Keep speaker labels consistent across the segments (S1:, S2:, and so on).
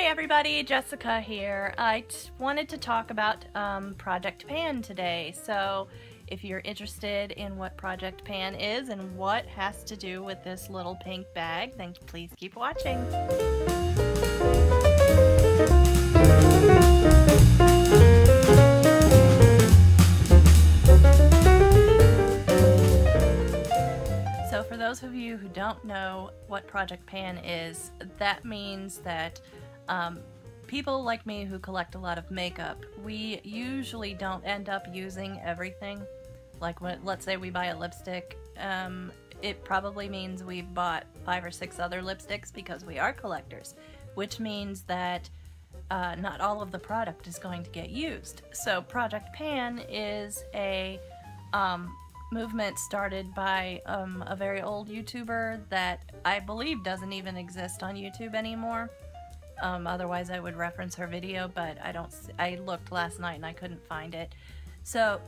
S1: Hi everybody, Jessica here. I wanted to talk about Project Pan today. So if you're interested in what Project Pan is and what has to do with this little pink bag, then please keep watching. So for those of you who don't know what Project Pan is, that means that people like me who collect a lot of makeup, we usually don't end up using everything. Like let's say we buy a lipstick, it probably means we've bought 5 or 6 other lipsticks because we are collectors, which means that not all of the product is going to get used. So Project Pan is a movement started by a very old YouTuber that I believe doesn't even exist on YouTube anymore. Otherwise I would reference her video, but I looked last night and I couldn't find it. So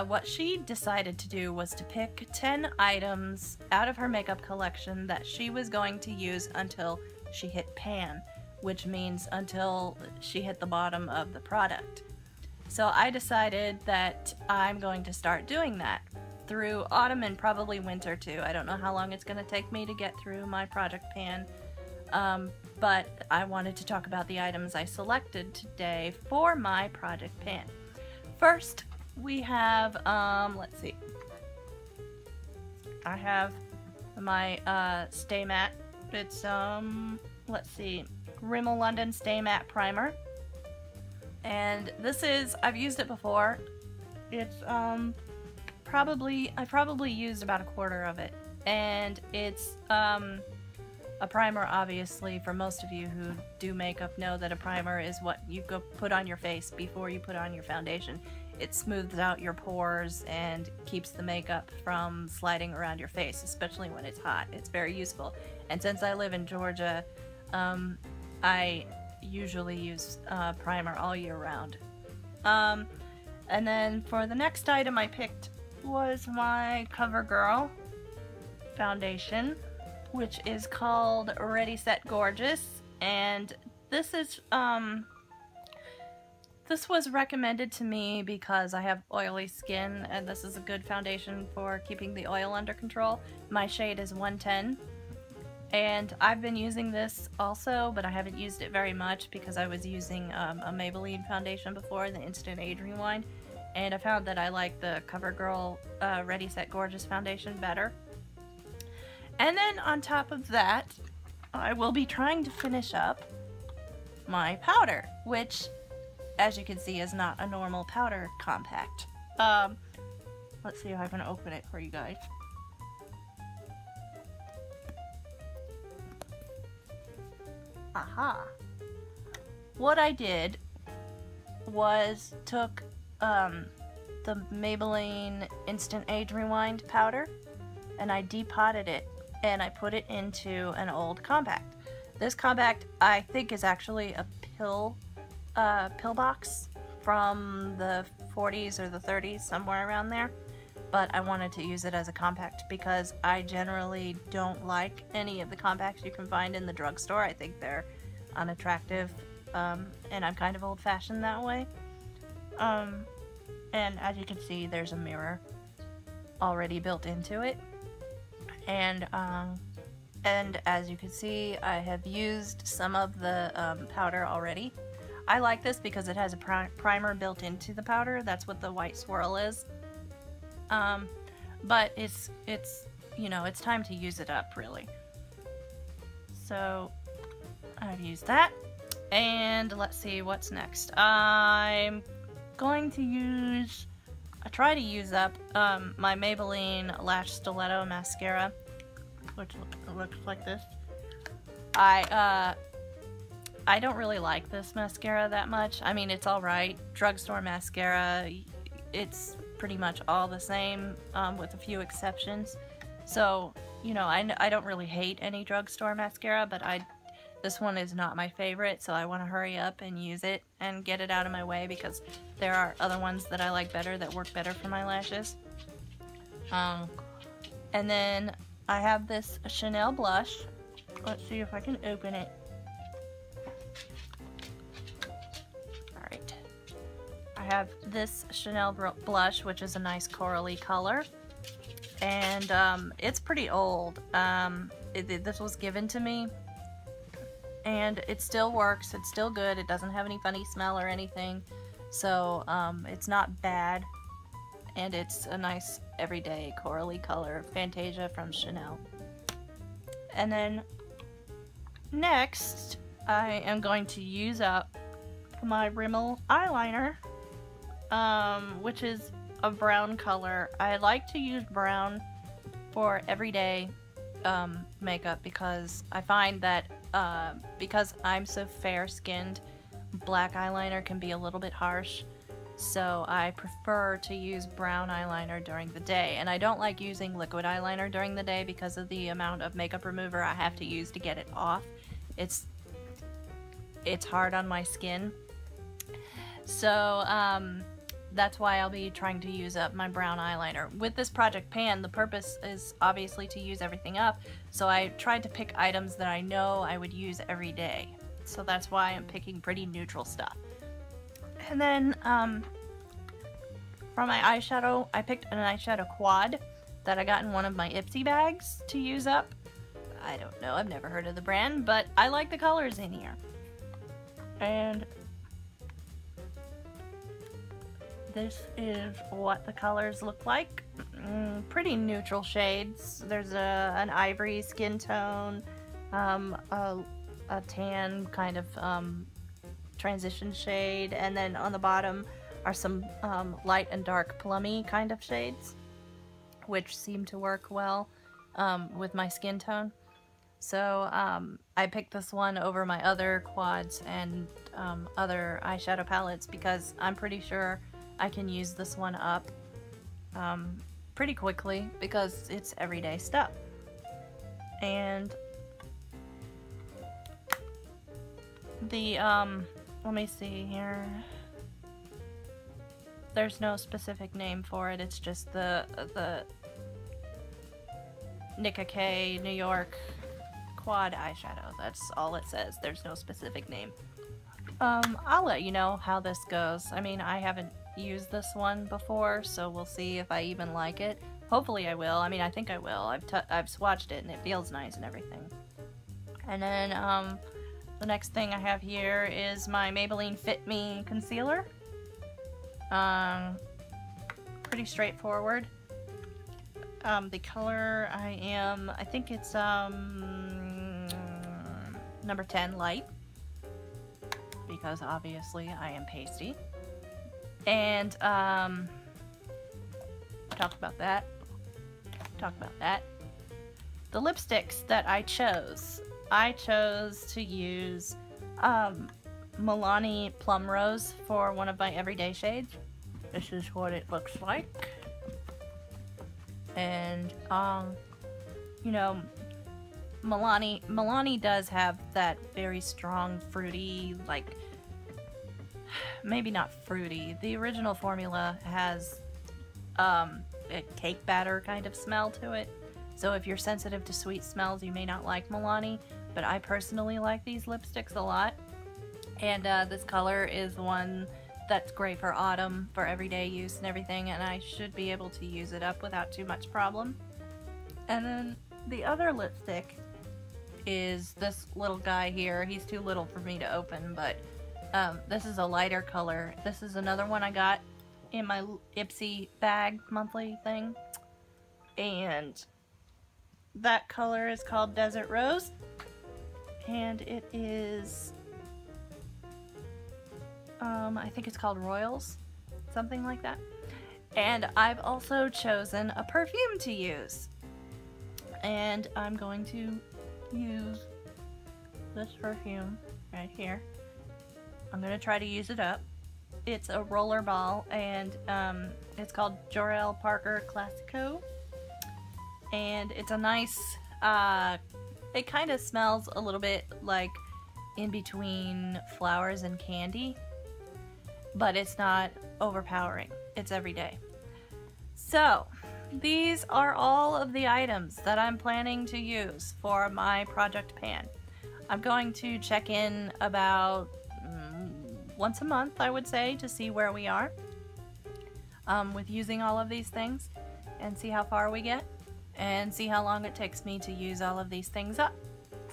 S1: what she decided to do was to pick 10 items out of her makeup collection that she was going to use until she hit pan, which means until she hit the bottom of the product. So I decided that I'm going to start doing that through autumn and probably winter too. I don't know how long it's going to take me to get through my Project Pan, but I wanted to talk about the items I selected today for my Project Pan. First, we have, let's see, I have my Stay Matte. It's, let's see, Rimmel London Stay Matte Primer. And this is, I've used it before. It's, I probably used about 1/4 of it, and it's a primer. Obviously, for most of you who do makeup know that a primer is what you go put on your face before you put on your foundation. It smooths out your pores and keeps the makeup from sliding around your face, especially when it's hot. It's very useful, and since I live in Georgia, I usually use primer all year round. And then for the next item I picked was my CoverGirl foundation, which is called Ready Set Gorgeous, and this is this was recommended to me because I have oily skin and this is a good foundation for keeping the oil under control. My shade is 110, and I've been using this also, but I haven't used it very much because I was using a Maybelline foundation before, the Instant Age Rewind, and I found that I like the CoverGirl Ready Set Gorgeous foundation better. And then on top of that, I will be trying to finish up my powder, which, as you can see, is not a normal powder compact. Let's see if I can open it for you guys. Aha! What I did was took the Maybelline Instant Age Rewind powder, and I depotted it and I put it into an old compact. This compact I think is actually a pill box from the 40s or the 30s, somewhere around there, but I wanted to use it as a compact because I generally don't like any of the compacts you can find in the drugstore. I think they're unattractive, and I'm kind of old-fashioned that way. And as you can see, there's a mirror already built into it, and as you can see, I have used some of the powder already. I like this because it has a primer built into the powder. That's what the white swirl is. But it's you know, it's time to use it up, really. So I've used that, and let's see what's next. I'm going to try to use up my Maybelline Lash Stiletto mascara, which looks like this. I don't really like this mascara that much. I mean, it's alright. Drugstore mascara, it's pretty much all the same, with a few exceptions. So, you know, I don't really hate any drugstore mascara, but this one is not my favorite, so I want to hurry up and use it and get it out of my way because there are other ones that I like better that work better for my lashes. And then I have this Chanel blush. Let's see if I can open it. have this Chanel blush, which is a nice corally color, and it's pretty old. This was given to me, and it still works. It's still good. It doesn't have any funny smell or anything, so it's not bad, and it's a nice everyday corally color, Fantasia from Chanel. And then next, I am going to use up my Rimmel eyeliner, which is a brown color. I like to use brown for everyday makeup because I find that because I'm so fair-skinned, black eyeliner can be a little bit harsh. So I prefer to use brown eyeliner during the day, and I don't like using liquid eyeliner during the day because of the amount of makeup remover I have to use to get it off. It's hard on my skin, so that's why I'll be trying to use up my brown eyeliner. With this project pan, the purpose is obviously to use everything up, so I tried to pick items that I know I would use every day, so that's why I'm picking pretty neutral stuff. And then, for my eyeshadow, I picked an eyeshadow quad that I got in one of my Ipsy bags to use up. I don't know, I've never heard of the brand, but I like the colors in here. And this is what the colors look like. Pretty neutral shades. There's an ivory skin tone, a tan kind of transition shade, and then on the bottom are some light and dark plummy kind of shades, which seem to work well with my skin tone. So I picked this one over my other quads and other eyeshadow palettes because I'm pretty sure I can use this one up pretty quickly because it's everyday stuff. And the let me see here. There's no specific name for it. It's just the Nicka K New York quad eyeshadow. That's all it says. There's no specific name. I'll let you know how this goes. I mean, I haven't used this one before, so we'll see if I even like it. Hopefully I will. I mean, I think I will. I've swatched it and it feels nice and everything. And then the next thing I have here is my Maybelline Fit Me concealer. Pretty straightforward. The color I think it's number 10 light, because obviously I am pasty. And talk about that. The lipsticks that I chose to use Milani Plum Rose for one of my everyday shades. This is what it looks like. And you know, Milani does have that very strong fruity, like, maybe not fruity. The original formula has a cake batter kind of smell to it. So if you're sensitive to sweet smells, you may not like Milani, but I personally like these lipsticks a lot. And this color is one that's great for autumn, for everyday use and everything, and I should be able to use it up without too much problem. And then the other lipstick is this little guy here. He's too little for me to open, but this is a lighter color. This is another one I got in my Ipsy bag monthly thing, and that color is called Desert Rose, and it is I think it's called Royals, something like that. And I've also chosen a perfume to use, and I'm going to use this perfume right here. I'm gonna try to use it up. It's a roller ball, and it's called Jorel Parker Classico, and it's a nice it kind of smells a little bit like in between flowers and candy, but it's not overpowering. It's everyday. So these are all of the items that I'm planning to use for my project pan. I'm going to check in about once a month, I would say, to see where we are. with using all of these things and see how far we get and see how long it takes me to use all of these things up.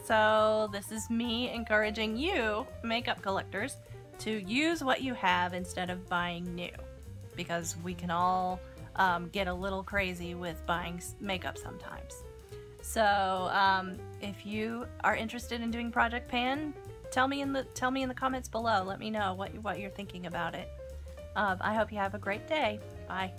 S1: So this is me encouraging you, makeup collectors, to use what you have instead of buying new, because we can all get a little crazy with buying makeup sometimes. So if you are interested in doing Project Pan, tell me in the comments below. Let me know what you're thinking about it. I hope you have a great day. Bye.